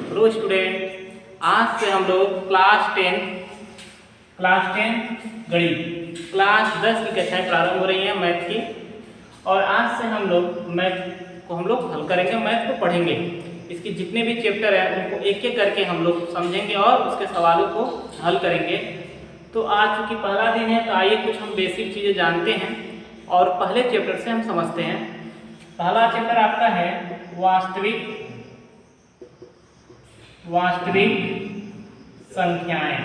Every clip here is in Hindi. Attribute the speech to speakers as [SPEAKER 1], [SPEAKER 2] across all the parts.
[SPEAKER 1] हेलो स्टूडेंट, आज से हम लोग क्लास 10 गणित क्लास 10 की कक्षाएं प्रारंभ हो रही हैं मैथ की। और आज से हम लोग मैथ को हल करेंगे, मैथ को पढ़ेंगे। इसके जितने भी चैप्टर हैं उनको एक एक करके हम लोग समझेंगे और उसके सवालों को हल करेंगे। तो आज चूँकि पहला दिन है तो आइए कुछ हम बेसिक चीज़ें जानते हैं और पहले चैप्टर से हम समझते हैं। पहला चैप्टर आपका है वास्तविक संख्याएं।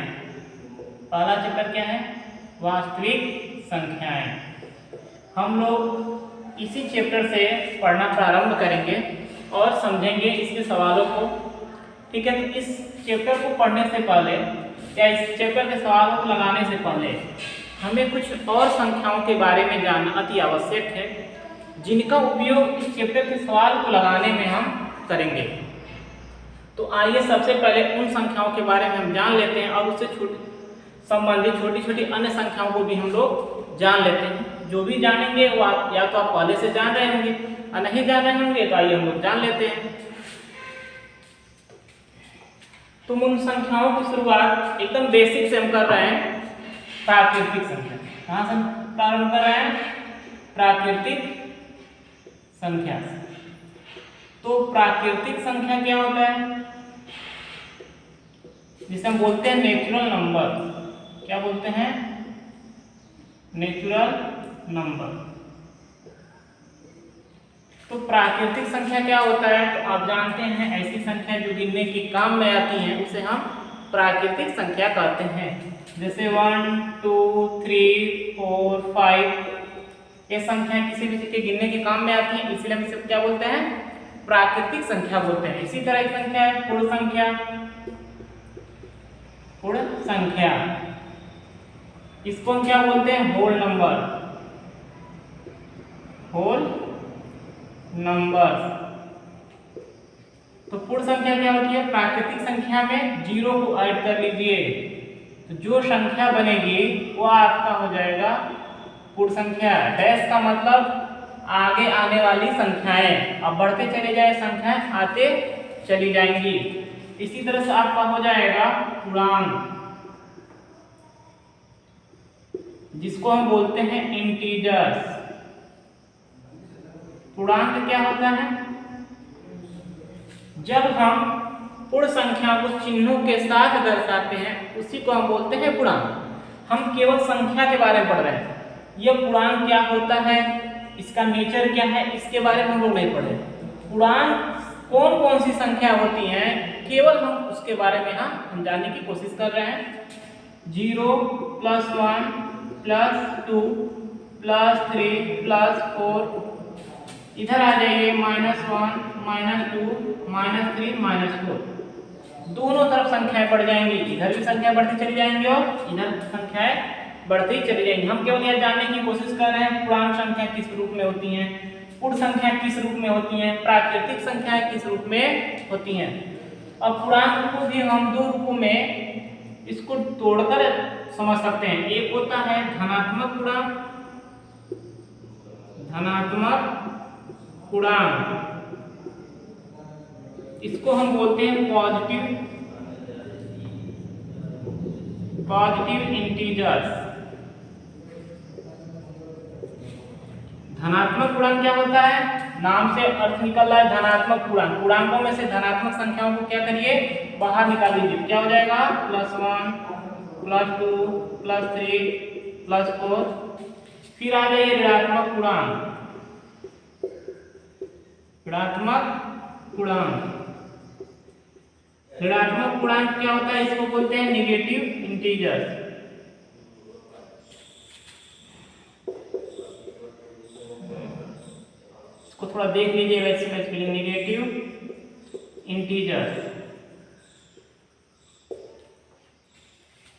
[SPEAKER 1] पहला चैप्टर क्या है? वास्तविक संख्याएं। हम लोग इसी चैप्टर से पढ़ना प्रारंभ करेंगे और समझेंगे इसके सवालों को। ठीक है, तो इस चैप्टर को पढ़ने से पहले या इस चैप्टर के सवालों को लगाने से पहले हमें कुछ और संख्याओं के बारे में जानना अति आवश्यक है, जिनका उपयोग इस चैप्टर के सवाल को लगाने में हम करेंगे। तो आइए सबसे पहले उन संख्याओं के बारे में हम जान लेते हैं और उससे संबंधित छोटी छोटी अन्य संख्याओं को भी हम लोग जान लेते हैं। जो भी जानेंगे वो या तो आप पहले से जान रहे होंगे और नहीं जान रहे होंगे तो आइए हम लोग जान लेते हैं। तो उन संख्याओं की शुरुआत एकदम बेसिक से हम कर रहे हैं, प्राकृतिक संख्या। कहाँ से प्रारंभ कर रहे हैं? प्राकृतिक संख्या। तो प्राकृतिक संख्या क्या होता है? जिसे हम बोलते हैं नेचुरल नंबर। क्या बोलते हैं? Natural number. तो प्राकृतिक संख्या क्या होता है? तो आप जानते हैं ऐसी संख्या जो गिनने के काम में आती हैं उसे हम प्राकृतिक संख्या कहते हैं। जैसे 1 2 3 4 5 ये संख्या किसी भी चीज के गिनने के काम में आती हैं, इसलिए हम इसे क्या बोलते हैं? प्राकृतिक संख्या बोलते हैं। इसी तरह की संख्या है पूर्ण संख्या। इसको हम क्या बोलते हैं? Whole number. तो पूर्ण संख्या क्या होती है? प्राकृतिक संख्या में 0 को ऐड कर लीजिए तो जो संख्या बनेगी वो आपका हो जाएगा पूर्ण संख्या। डैश का मतलब आगे आने वाली संख्याएं, अब बढ़ते चले जाए संख्याएं आते चली जाएंगी। इसी तरह से आपका हो जाएगा पूर्णांक, जिसको हम बोलते हैं इंटीजर्स। पूर्णांक क्या होता है? जब हम पूर्ण संख्या को चिन्हों के साथ दर्शाते हैं उसी को हम बोलते हैं पूर्णांक। हम केवल संख्या के बारे में पढ़ रहे हैं, यह पूर्णांक क्या होता है, इसका नेचर क्या है, इसके बारे में हम लोग नहीं पढ़े। पूर्णांक कौन कौन सी संख्या होती हैं केवल हम उसके बारे में हम जानने की कोशिश कर रहे हैं। 0 + 1 + 2 + 3 + 4, इधर आ जाइए -1 -2 -3 -4। दोनों तरफ संख्याएं बढ़ जाएंगी, इधर भी संख्या बढ़ती चली जाएंगी और इधर संख्याएं बढ़ती चली जाएंगी। हम केवल यह जानने की कोशिश कर रहे हैं पूर्णांक संख्या किस रूप में होती हैं, पूर्ण संख्या किस रूप में होती हैं, प्राकृतिक संख्याएं किस रूप में होती हैं। अब पूर्णांक को भी हम दो रूपों में इसको तोड़कर समझ सकते हैं। एक होता है धनात्मक पूर्णांक, इसको हम बोलते हैं पॉजिटिव इंटीजर्स। धनात्मक पूर्णांक क्या होता है? नाम से अर्थ निकल रहा है धनात्मक पूर्णांक। पूर्णांकों में से धनात्मक संख्याओं को क्या करिए? बाहर निकाल दीजिए। क्या हो जाएगा? +1 +2 +3 +4। फिर आ जाइए ऋणात्मक पूर्णांक। ऋणात्मक पूर्णांक क्या होता है? इसको बोलते हैं नेगेटिव इंटीजर्स। इसको थोड़ा देख लीजिएगा, इसका स्पेलिंग नेगेटिव इंटीजर्स।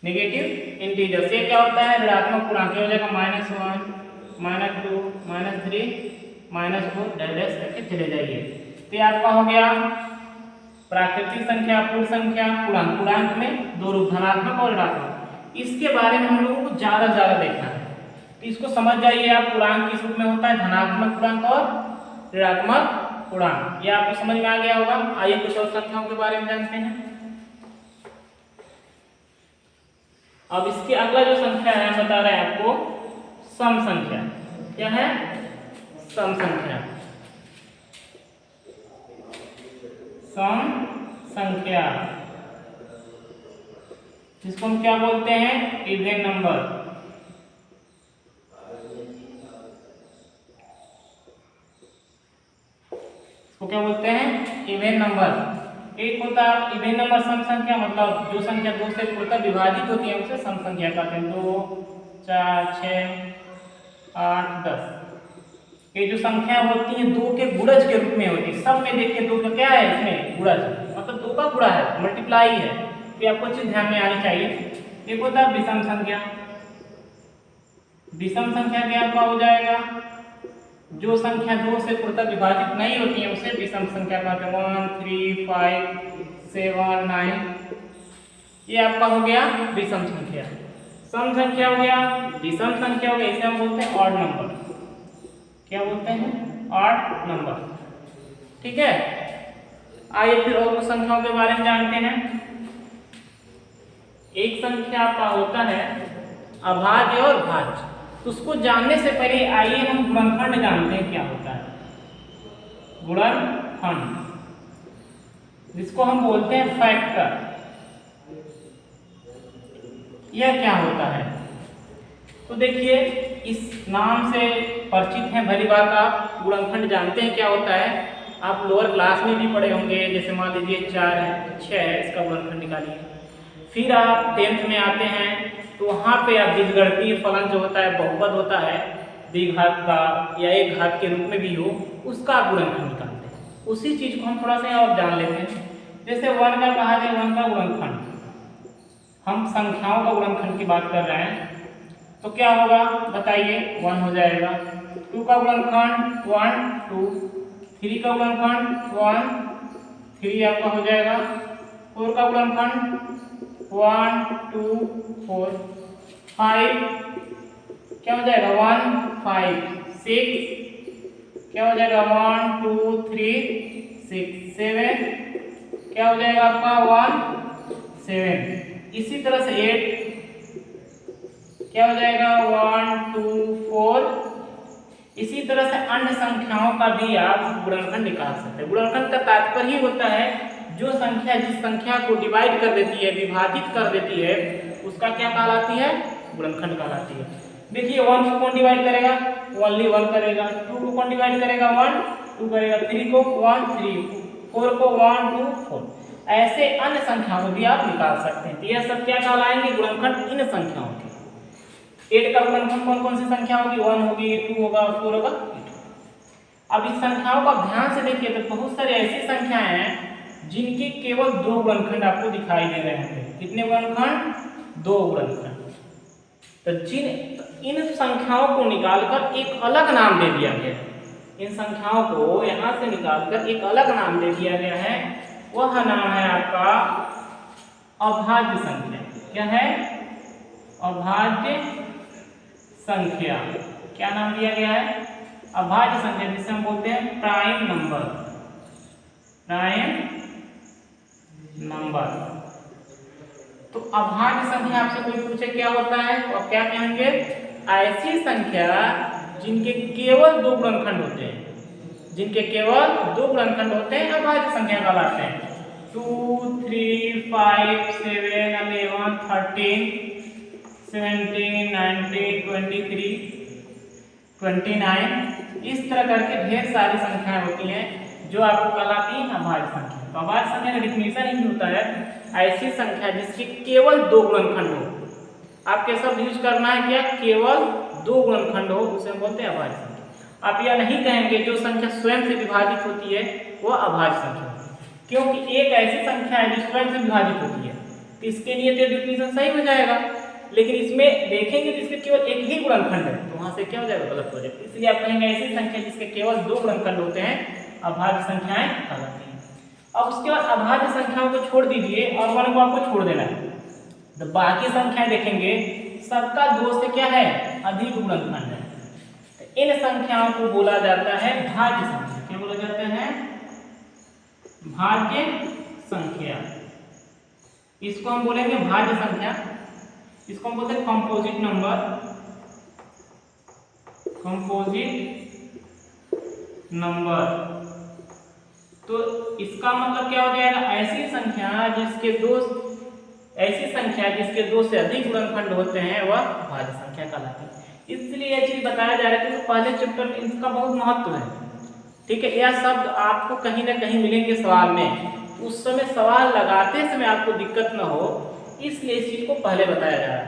[SPEAKER 1] ये क्या होता है? ऋणात्मक पूर्णांक हो जाएगा -1 -2 -3 -4 डैश करके चले जाइए। तो ये आपका हो गया प्राकृतिक संख्या, पूर्ण संख्या, पूर्णांक। पूर्णांक में दो रूप, धनात्मक और ऋणात्मक। इसके बारे में हम लोगों को ज्यादा देखना है, तो इसको समझ जाइए आप। पूर्णांक किस रूप में होता है? धनात्मक पूर्णांक और ऋणात्मक पूर्णांक। ये आपको समझ में आ गया होगा। आइए कुछ और संख्याओं के बारे में जानते हैं। अब इसके अगला जो संख्या है बता रहे हैं आपको सम संख्या। क्या है? सम संख्या। सम संख्या जिसको हम क्या बोलते हैं? Even number. इसको क्या बोलते हैं? Even number. एक होता है इवन नंबर सम संख्या, मतलब जो संख्या 2 से पूर्णतः विभाजित होती है उसे सम संख्या कहते हैं। 2, 4, 6, 8, 10 ये जो संख्या होती है 2 के गुणज के रूप में होती है। सब में देखिए 2 का क्या है? इसमें गुणज, मतलब 2 का गुणा है, मल्टीप्लाई है। तो आपको चीज ध्यान में आनी चाहिए। एक होता है विषम संख्या। विषम संख्या क्या आपका हो जाएगा? जो संख्या 2 से पूर्णतः विभाजित नहीं होती है उसे विषम संख्या कहते हैं। 1, 3, 5, 7, 9 ये आपका हो गया विषम संख्या। सम संख्या हो गया, विषम संख्या हो गया, इसे हम बोलते हैं ऑड नंबर। क्या बोलते हैं? Odd number. ठीक है। आइए फिर और कुछ संख्याओं के बारे में जानते हैं। एक संख्या आपका होता है अभाज्य और भाज्य। तो उसको जानने से पहले आइए हम गुणनखंड जानते हैं क्या होता है। गुणनखंड जिसको हम बोलते हैं फैक्टर, यह क्या होता है? तो देखिए इस नाम से परिचित हैं, भली बात। आप गुणनखंड जानते हैं क्या होता है। आप लोअर क्लास में भी पढ़े होंगे। जैसे मान लीजिए 4 है, 6 है, इसका गुणनखंड निकालिए। फिर आप 10th में आते हैं तो वहाँ पे आप बीजगणितीय फलन जो होता है, बहुपद होता है, द्विघात का या एक घात के रूप में भी हो, उसका गुणनखंड निकालते हैं। उसी चीज को हम थोड़ा सा और जान लेते हैं। जैसे 1 का कहा जाए, 1 का गुणनखंड, हम संख्याओं का गुणनखंड की बात कर रहे हैं तो क्या होगा बताइए? 1 हो जाएगा। 2 का गुणनखंड 1, 2। 3 का गुणनखंड 1, 3 आपका हो जाएगा। 4 का गुणनखंड 1, 2, 4। 5 क्या हो जाएगा? 1, 5। 6 क्या हो जाएगा? 1, 2, 3, 6। 7 क्या हो जाएगा आपका? 1, 7। इसी तरह से 8 क्या हो जाएगा? 1, 2, 4। इसी तरह से अन्य संख्याओं का भी आप गुणनखंड निकाल सकते हैं। गुणनखंड का तात्पर्य ही होता है जो संख्या जिस संख्या को डिवाइड कर देती है, विभाजित कर देती है, उसका क्या कहलाती है? गुणनखंड कहलाती है। देखिए 1 को कौन डिवाइड करेगा? ओनली 1 करेगा। 2 को कौन डिवाइड करेगा? 1, 2 करेगा। 3 को 1, 3। 4 को 1, 2, 4। ऐसे अन्य संख्याओं को भी आप निकाल सकते हैं। तो यह सब क्या कहलाएंगे? गुणनखंड इन संख्याओं के। 8 का गुणनखंड कौन कौन सी संख्या होगी? 1 होगी, 2 होगा, 4 होगा, 8। अब इस संख्याओं को ध्यान से देखिए तो बहुत सारी ऐसी संख्याएं हैं जिनके केवल 2 गुणनखंड आपको दिखाई दे रहे हैं। कितने गुणनखंड? 2 गुणनखंड। तो इन संख्याओं को निकालकर एक अलग नाम दे दिया गया है। इन संख्याओं को यहां से निकालकर एक अलग नाम दे दिया गया है। वह नाम है आपका अभाज्य संख्या। क्या है? अभाज्य संख्या। क्या नाम दिया गया है? अभाज्य संख्या, जिसे हम बोलते हैं प्राइम नंबर। Prime number. तो अभाज्य संख्या आपसे कोई पूछे क्या होता है तो आप क्या कहेंगे? ऐसी संख्या जिनके केवल 2 गुणनखंड होते हैं। जिनके केवल 2 गुणनखंड होते हैं अभाज्य संख्या कहलाते हैं। 2, 3, 5, 7, 11, 13, 17, 19, 23, 29। इस तरह करके ढेर सारी संख्याएं होती हैं जो आपको कहलाती है अभाज्य संख्या। तो अभाज्य संख्या का डिफिनेशन ही होता है ऐसी संख्या जिसके केवल 2 गुणनखंड हो। आपके शब्द यूज करना है क्या? केवल 2 गुणनखंड हो, उसे हम बोलते हैं अभाज्य संख्या। आप यह नहीं कहेंगे जो संख्या स्वयं से विभाजित होती है वह अभाज्य संख्या, क्योंकि एक ऐसी संख्या है जो स्वयं से विभाजित होती है तो इसके लिए तो डिफिनेशन सही हो जाएगा। लेकिन इसमें देखेंगे तो इसके केवल एक ही गुणनखंड है तो वहां से क्या हो जाएगा? गलत हो जाएगा। इसलिए आप कहेंगे ऐसी संख्या जिसके केवल 2 गुणनखंड होते हैं अभाज्य संख्याएं कहलाती हैं। अब उसके बाद अभाज्य संख्याओं को छोड़ दीजिए और 1 को आपको छोड़ देना है। तो बाकी संख्याएं देखेंगे सबका 2 से क्या है? अधिक गुणनखंड है। तो इन संख्याओं को बोला जाता है भाज्य संख्या। क्या बोला हो जाते हैं भाज्य संख्या। इसको हम बोलेंगे भाज्य संख्या, इसको हम बोलते हैं कंपोजिट नंबर, कंपोजिट नंबर। तो इसका मतलब क्या हो जाएगा, ऐसी संख्या जिसके दो से अधिक गुणनखंड होते हैं वह भाज्य संख्या कहलाती है। इसलिए यह चीज बताया जा रहा है कि पहले चैप्टर में इसका बहुत महत्व है। ठीक है, यह शब्द आपको कहीं ना कहीं मिलेंगे सवाल में, उस समय सवाल लगाते समय आपको दिक्कत न हो, इसलिए इस चीज को पहले बताया जा रहा है।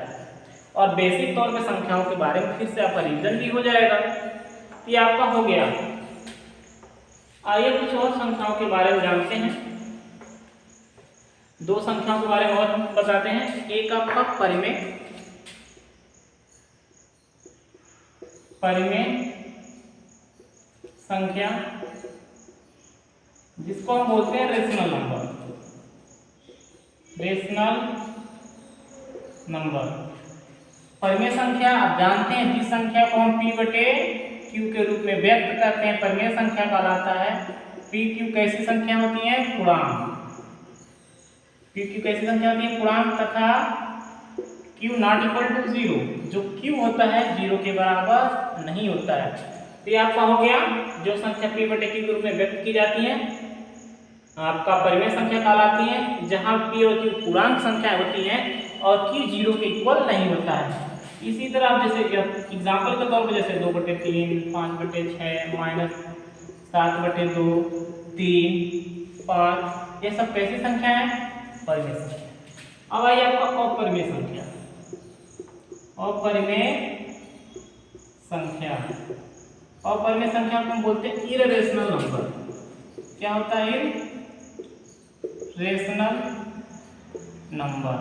[SPEAKER 1] और बेसिक तौर पे संख्याओं के बारे में फिर से आपका रिवीजन भी हो जाएगा। ये आपका हो गया। आइए कुछ और संख्याओं के बारे में जानते हैं। दो संख्याओं के बारे में और बताते हैं। एक आपका परिमेय संख्या, जिसको हम बोलते हैं रेशनल नंबर। परिमेय संख्या आप जानते हैं, जिस संख्या को हम P बटे Q के रूप में व्यक्त करते हैं परिमेय संख्या कहलाता है। P Q कैसी संख्या होती है, पूर्णांक। P Q कैसी संख्या होती है, पूर्णांक। तथा Q नॉट इक्वल टू 0, जो Q होता है 0 के बराबर नहीं होता है। तो ये आपका हो गया, जो संख्या P बटे Q के रूप में व्यक्त की जाती है आपका परिमेय संख्या कहलाती है, जहां P और Q पूर्णांक संख्या होती हैं और Q 0 के इक्वल नहीं होता है। इसी तरह आप जैसे एग्जाम्पल के तौर पर जैसे 2/3, 5/6, -7/2, 3, 5, ये सब कैसी संख्या है, परिमेय संख्या। अब आइए आपका अपरिमेय संख्या। अपरिमेय संख्या को हम बोलते हैं इररेशनल नंबर। क्या होता है, इररेशनल नंबर।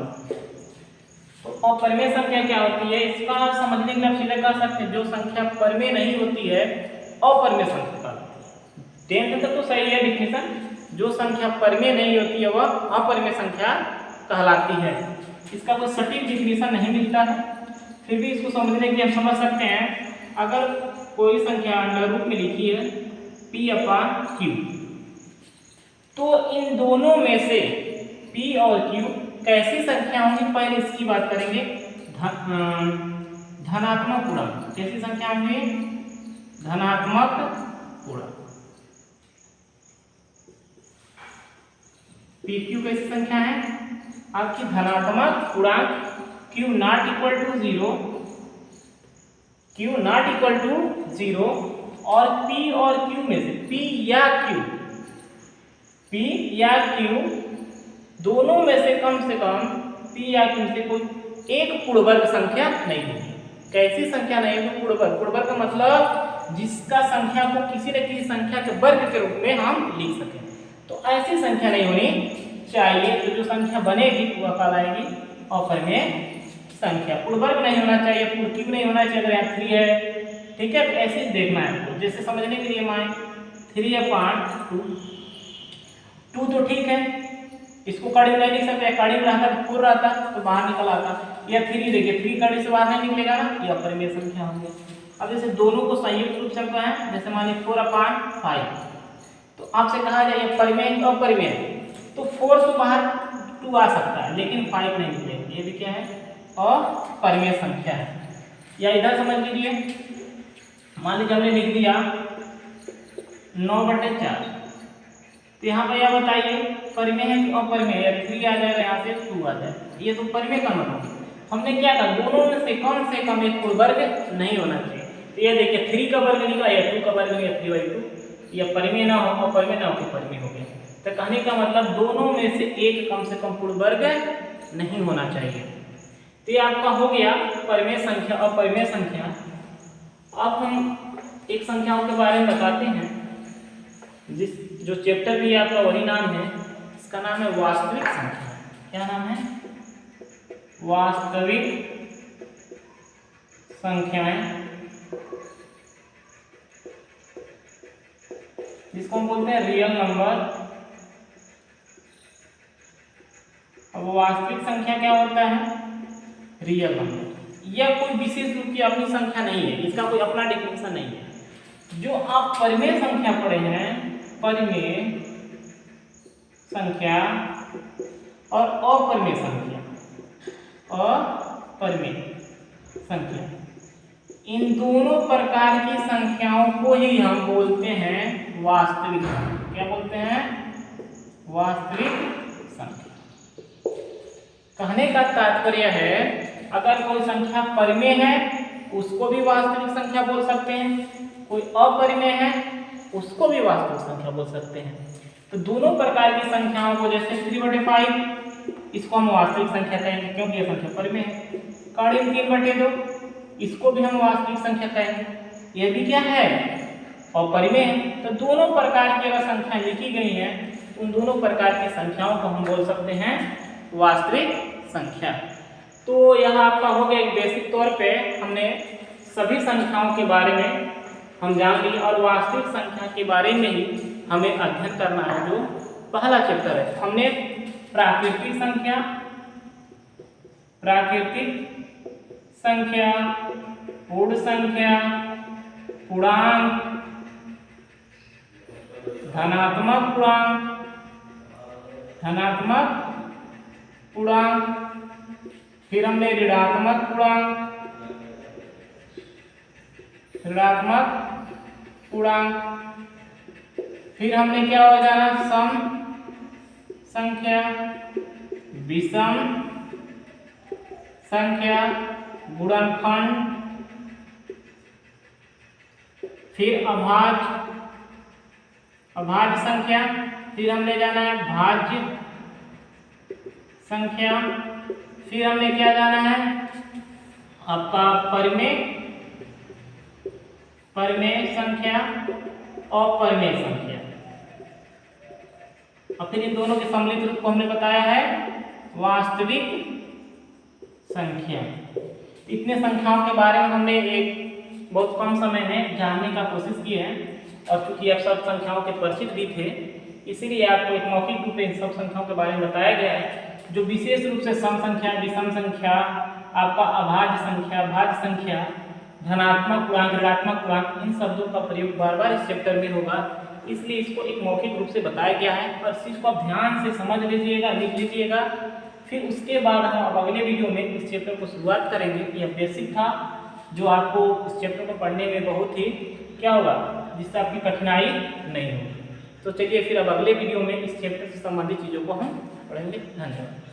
[SPEAKER 1] तो अपरिमेय संख्या क्या होती है, इसका आप समझने के लिए आप सीधे कह सकते हैं जो संख्या परिमेय नहीं होती है अपरिमेय संख्या कहलाती है। 10th तक तो सही है डिफिनेशन, जो संख्या परिमेय नहीं होती है वह अपरिमेय संख्या कहलाती है। इसका कोई सटीक डिफिनेशन नहीं मिलता है, फिर भी इसको समझने के लिए हम समझ सकते हैं। अगर कोई संख्या अंडर रूट में लिखी है P/Q, तो इन दोनों में से P और Q कैसी संख्या होंगी, पहले इसकी बात करेंगे। धनात्मक पूर्णांक। कैसी संख्या होंगी, धनात्मक पूर्णांक। PQ कैसी संख्या है आपकी, धनात्मक पूर्णांक। Q नॉट इक्वल टू 0 और P और Q में से P या Q दोनों में से कम P या Q से कोई एक पूर्णवर्ग संख्या नहीं होगी। कैसी संख्या नहीं होगी, पूर्णवर्ग। पूर्णवर्ग का मतलब जिसका संख्या को किसी न किसी संख्या के वर्ग के रूप में हम लिख सकें, तो ऐसी संख्या नहीं होनी चाहिए। तो जो संख्या बनेगी वह कहलाएगी अपरिमेय संख्या। पूर्णवर्ग नहीं होना चाहिए, पूर्ण क्यूब नहीं होना चाहिए। अगर यहाँ 3 है, ठीक है, तो ऐसे ही देखना है आपको। जैसे समझने के लिए मान 3/2, 2 तो ठीक है, इसको कड़ी में नहीं लिख सकते, कड़ी में रहता तो 4 रहता तो बाहर निकल आता। या 3 देखिए, 3 कड़ी से बाहर नहीं निकलेगा ना, ये अपरिमेय संख्या होंगे। अब जैसे दोनों को संयुक्त रूप से है, जैसे मान लीजिए 4/5, तो आपसे कहा जाए परिमेय तो अपरिमेय, तो 4 से बाहर 2 आ सकता है लेकिन 5 नहीं निकलेगा। ये भी क्या है, और परिमेय संख्या है। या इधर समझ लीजिए, मान लीजिए हमने लिख दिया 9/4, तो यहाँ पे यह बताइए परिमेय है कि अपरिमेय। या 3 आ जाएगा, यहाँ से 2 आ जाए, ये तो परिमेय का मतलब। हमने क्या कहा, दोनों में से कम एक पूर्णवर्ग नहीं होना चाहिए। तो ये देखिए 3 का वर्ग निकला या 2 का वर्ग निकला, 3/2, या परिमेय ना हो, अपरिमेय ना हो तो परिमेय हो गया। तो कहने का मतलब दोनों में से एक कम से कम पूर्णवर्ग नहीं होना चाहिए। तो ये आपका हो गया परिमेय संख्या, अपरिमेय संख्या। अब हम एक संख्याओं के बारे में बताते हैं, जो चैप्टर भी आपका वही नाम है, इसका नाम है वास्तविक संख्या। क्या नाम है, वास्तविक संख्याएं, जिसको हम बोलते हैं रियल नंबर। अब वास्तविक संख्या क्या होता है, रियल नंबर। यह कोई विशेष रूप की अपनी संख्या नहीं है, इसका कोई अपना डेफिनेशन नहीं है। जो आप परिमेय संख्या पढ़े हैं परिमेय संख्या और अपरिमेय संख्या, अपरिमेय संख्या, इन दोनों प्रकार की संख्याओं को ही हम बोलते हैं वास्तविक संख्या। क्या बोलते हैं? वास्तविक संख्या। कहने का तात्पर्य है अगर कोई संख्या परिमेय है उसको भी वास्तविक संख्या बोल सकते हैं, कोई अपरिमेय है उसको भी वास्तविक संख्या बोल सकते हैं। तो दोनों प्रकार की संख्याओं को, जैसे 3/5 इसको हम वास्तविक संख्या कहेंगे क्योंकि यह संख्या परिमेय है। कड़ी 3/2 इसको भी हम वास्तविक संख्या कहेंगे, यह भी क्या है? अपरिमेय है। तो दोनों प्रकार की अगर संख्या लिखी गई है उन दोनों प्रकार की संख्याओं को हम बोल सकते हैं वास्तविक संख्या। तो यह आपका हो गया एक बेसिक तौर पे हमने सभी संख्याओं के बारे में हम जान लिए और वास्तविक संख्या के बारे में ही हमें अध्ययन करना है, जो पहला चैप्टर है। हमने प्राकृतिक संख्या, पूर्ण संख्या, पूर्णांक, धनात्मक पूर्णांक, फिर हमने ऋणात्मक पूर्णांक, फिर हमने क्या हो जाना? सम संख्या, विषम संख्या, गुणनखंड, फिर अभाज्य संख्या, फिर हमने जाना है भाज्य संख्या, फिर हमने क्या जाना है? आपका परिमेय संख्या और अपरिमेय संख्या, और फिर इन दोनों के सम्मिलित रूप को हमने बताया है वास्तविक संख्या। इतने संख्याओं के बारे में हमने एक बहुत कम समय में जानने का कोशिश की है, और चूंकि आप सब संख्याओं के परिचित भी थे इसीलिए आपको एक मौखिक रूप में इन सब संख्याओं के बारे में बताया गया है, जो विशेष रूप से सम संख्या, विषम संख्या, आपका अभाज्य संख्या, भाज्य संख्या, धनात्मक पूर्णांक, ऋणात्मक पूर्णांक, इन शब्दों का प्रयोग बार बार इस चैप्टर में होगा, इसलिए इसको एक मौखिक रूप से बताया गया है। और इस चीज को आप ध्यान से समझ लीजिएगा, लिख लीजिएगा। फिर उसके बाद हम अब अगले वीडियो में इस चैप्टर को शुरुआत करेंगे। यह बेसिक था जो आपको इस चैप्टर को पढ़ने में बहुत ही क्या होगा, जिससे आपकी कठिनाई नहीं होगी। तो चलिए फिर अब अगले वीडियो में इस चैप्टर से संबंधित चीज़ों को हम पढ़ेंगे। धन्यवाद।